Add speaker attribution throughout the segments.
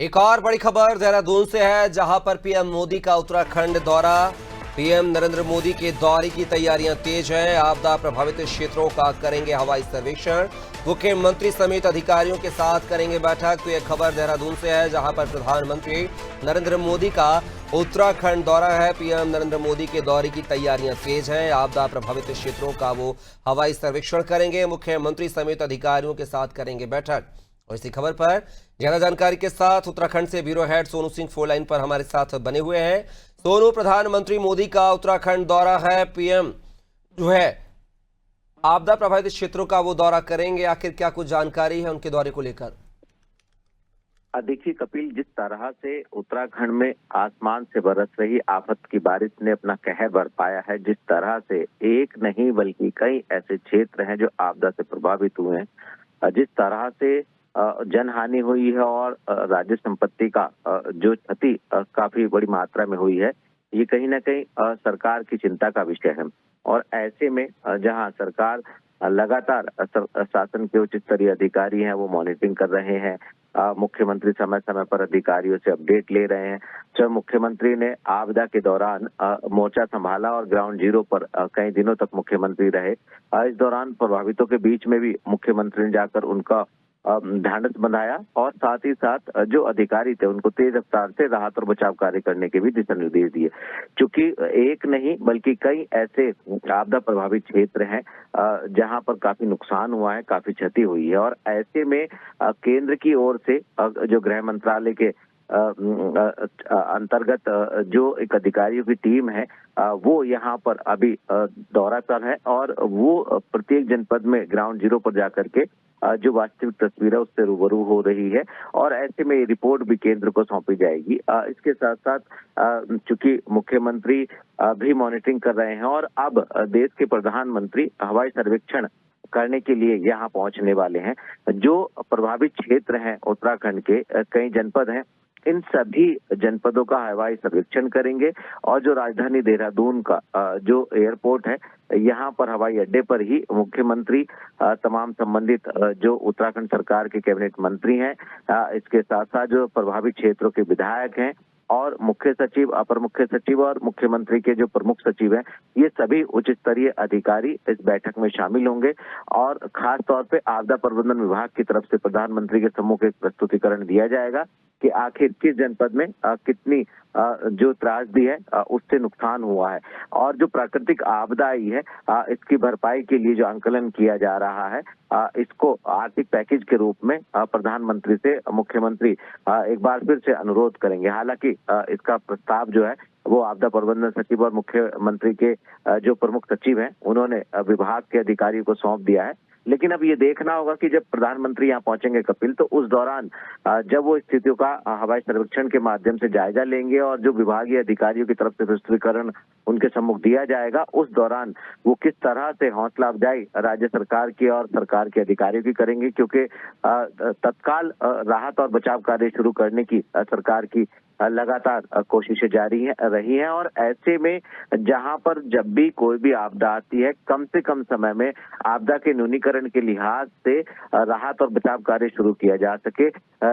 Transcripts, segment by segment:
Speaker 1: एक और बड़ी खबर देहरादून से है, जहां पर पीएम मोदी का उत्तराखंड दौरा। पीएम नरेंद्र मोदी के दौरे की तैयारियां तेज हैं। आपदा प्रभावित क्षेत्रों का करेंगे हवाई सर्वेक्षण। मुख्यमंत्री समेत अधिकारियों के साथ करेंगे बैठक। तो यह खबर देहरादून से है, जहां पर प्रधानमंत्री नरेंद्र मोदी का उत्तराखंड दौरा है। पीएम नरेंद्र मोदी के दौरे की तैयारियां तेज हैं। आपदा प्रभावित क्षेत्रों का वो हवाई सर्वेक्षण करेंगे। मुख्यमंत्री समेत अधिकारियों के साथ करेंगे बैठक। और इसी खबर पर ज्यादा जानकारी के साथ उत्तराखंड से bureau head Sonu Singh phone line पर हमारे साथ बने हुए हैं। सोनू, प्रधानमंत्री मोदी का उत्तराखंड दौरा है, पीएम जो है आपदा प्रभावित क्षेत्रों का वो दौरा करेंगे। आखिर क्या कुछ जानकारी है उनके दौरे को लेकर?
Speaker 2: देखिए कपिल, जिस तरह से उत्तराखंड में आसमान से बरस रही आफत की बारिश ने अपना कहर बरपाया है, जिस तरह से एक नहीं बल्कि कई ऐसे क्षेत्र हैं जो आपदा से प्रभावित हुए हैं, जिस तरह से जनहानि हुई है और राज्य संपत्ति का जो क्षति काफी बड़ी मात्रा में हुई है, ये कहीं ना कहीं सरकार की चिंता का विषय है। और ऐसे में जहां सरकार लगातार शासन के उच्च स्तरीय अधिकारी हैं वो मॉनिटरिंग कर रहे हैं, मुख्यमंत्री समय समय पर अधिकारियों से अपडेट ले रहे हैं। जब मुख्यमंत्री ने आपदा के दौरान मोर्चा संभाला और ग्राउंड जीरो पर कई दिनों तक मुख्यमंत्री रहे। इस दौरान प्रभावितों के बीच में भी मुख्यमंत्री ने जाकर उनका ढांढस बंधाया और साथ ही साथ जो अधिकारी थे उनको तेज रफ्तार से राहत और बचाव कार्य करने के भी दिशा निर्देश दिए। क्योंकि एक नहीं बल्कि कई ऐसे आपदा प्रभावित क्षेत्र हैं जहां पर काफी नुकसान हुआ है, काफी क्षति हुई है। और ऐसे में केंद्र की ओर से जो गृह मंत्रालय के अंतर्गत जो एक अधिकारियों की टीम है वो यहाँ पर अभी दौरा पर है और वो प्रत्येक जनपद में ग्राउंड जीरो पर जाकर के जो वास्तविक तस्वीर है उससे रूबरू हो रही है और ऐसे में रिपोर्ट भी केंद्र को सौंपी जाएगी। इसके साथ साथ चूंकि मुख्यमंत्री भी मॉनिटरिंग कर रहे हैं और अब देश के प्रधानमंत्री हवाई सर्वेक्षण करने के लिए यहाँ पहुंचने वाले हैं। जो प्रभावित क्षेत्र हैं उत्तराखंड के कई जनपद हैं, इन सभी जनपदों का हवाई सर्वेक्षण करेंगे और जो राजधानी देहरादून का जो एयरपोर्ट है, यहाँ पर हवाई अड्डे पर ही मुख्यमंत्री तमाम संबंधित जो उत्तराखंड सरकार के कैबिनेट मंत्री हैं, इसके साथ साथ जो प्रभावित क्षेत्रों के विधायक हैं और मुख्य सचिव, अपर मुख्य सचिव और मुख्यमंत्री के जो प्रमुख सचिव हैं, ये सभी उच्च स्तरीय अधिकारी इस बैठक में शामिल होंगे। और खास तौर पे आपदा प्रबंधन विभाग की तरफ से प्रधानमंत्री के सम्मुख एक प्रस्तुतिकरण दिया जाएगा कि आखिर किस जनपद में कितनी जो त्रासदी है उससे नुकसान हुआ है और जो प्राकृतिक आपदा आई है इसकी भरपाई के लिए जो आंकलन किया जा रहा है, इसको आर्थिक पैकेज के रूप में प्रधानमंत्री से मुख्यमंत्री एक बार फिर से अनुरोध करेंगे। हालांकि इसका प्रस्ताव जो है वो आपदा प्रबंधन सचिव और मुख्यमंत्री के जो प्रमुख सचिव हैं उन्होंने विभाग के अधिकारियों को सौंप दिया है। लेकिन अब ये देखना होगा कि जब प्रधानमंत्री यहाँ पहुंचेंगे कपिल, तो उस दौरान जब वो स्थितियों का हवाई सर्वेक्षण के माध्यम से जायजा लेंगे और जो विभागीय अधिकारियों की तरफ से प्रस्तुतिकरण उनके सम्मुख दिया जाएगा, उस दौरान वो किस तरह से हौसला अफजाई राज्य सरकार की और सरकार के अधिकारियों की करेंगे। क्योंकि तत्काल राहत और बचाव कार्य शुरू करने की सरकार की लगातार कोशिशें जारी रही हैं और ऐसे में जहां पर जब भी कोई भी आपदा आती है, कम से कम समय में आपदा के न्यूनीकरण के लिहाज से राहत और बचाव कार्य शुरू किया जा सके,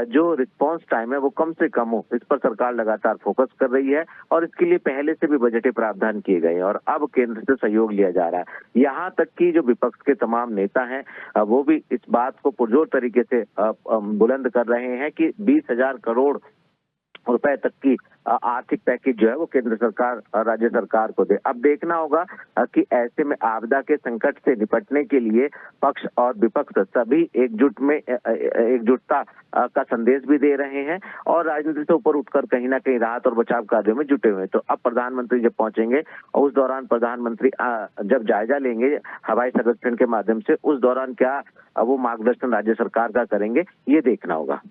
Speaker 2: जो रिस्पांस टाइम है वो कम से कम हो, इस पर सरकार लगातार फोकस कर रही है और इसके लिए पहले से भी बजटीय प्रावधान किए गए हैं और अब केंद्र से सहयोग लिया जा रहा है। यहाँ तक कि जो विपक्ष के तमाम नेता हैं वो भी इस बात को पुरजोर तरीके से बुलंद कर रहे हैं कि 20,000 करोड़ रुपए तक की आर्थिक पैकेज जो है वो केंद्र सरकार राज्य सरकार को दे। अब देखना होगा कि ऐसे में आपदा के संकट से निपटने के लिए पक्ष और विपक्ष सभी एकजुटता का संदेश भी दे रहे हैं और राजनीति से ऊपर उठकर कहीं ना कहीं राहत और बचाव कार्यों में जुटे हुए हैं। तो अब प्रधानमंत्री जब पहुंचेंगे और उस दौरान प्रधानमंत्री जब जायजा लेंगे हवाई सर्वेक्षण के माध्यम से, उस दौरान क्या वो मार्गदर्शन राज्य सरकार का करेंगे, ये देखना होगा।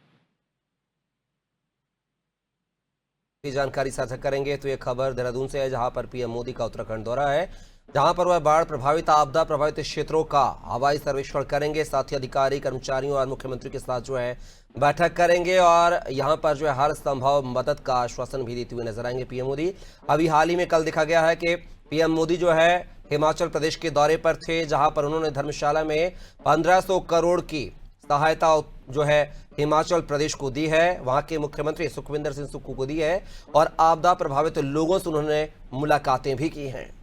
Speaker 1: जानकारी साझा करेंगे। तो ये खबर देहरादून से है, जहां पर पीएम मोदी का उत्तराखंड दौरा है, जहां पर वह बाढ़ प्रभावित आपदा प्रभावित क्षेत्रों का हवाई सर्वेक्षण करेंगे। साथ ही अधिकारी कर्मचारियों और मुख्यमंत्री के साथ जो है बैठक करेंगे और यहां पर जो है हर संभव मदद का आश्वासन भी देते हुए नजर आएंगे पीएम मोदी। अभी हाल ही में कल देखा गया है कि पीएम मोदी जो है हिमाचल प्रदेश के दौरे पर थे, जहां पर उन्होंने धर्मशाला में 1500 करोड़ की सहायता जो है हिमाचल प्रदेश को दी है, वहां के मुख्यमंत्री सुखविंदर सिंह सुक्खू को दी है और आपदा प्रभावित लोगों से उन्होंने मुलाकातें भी की हैं।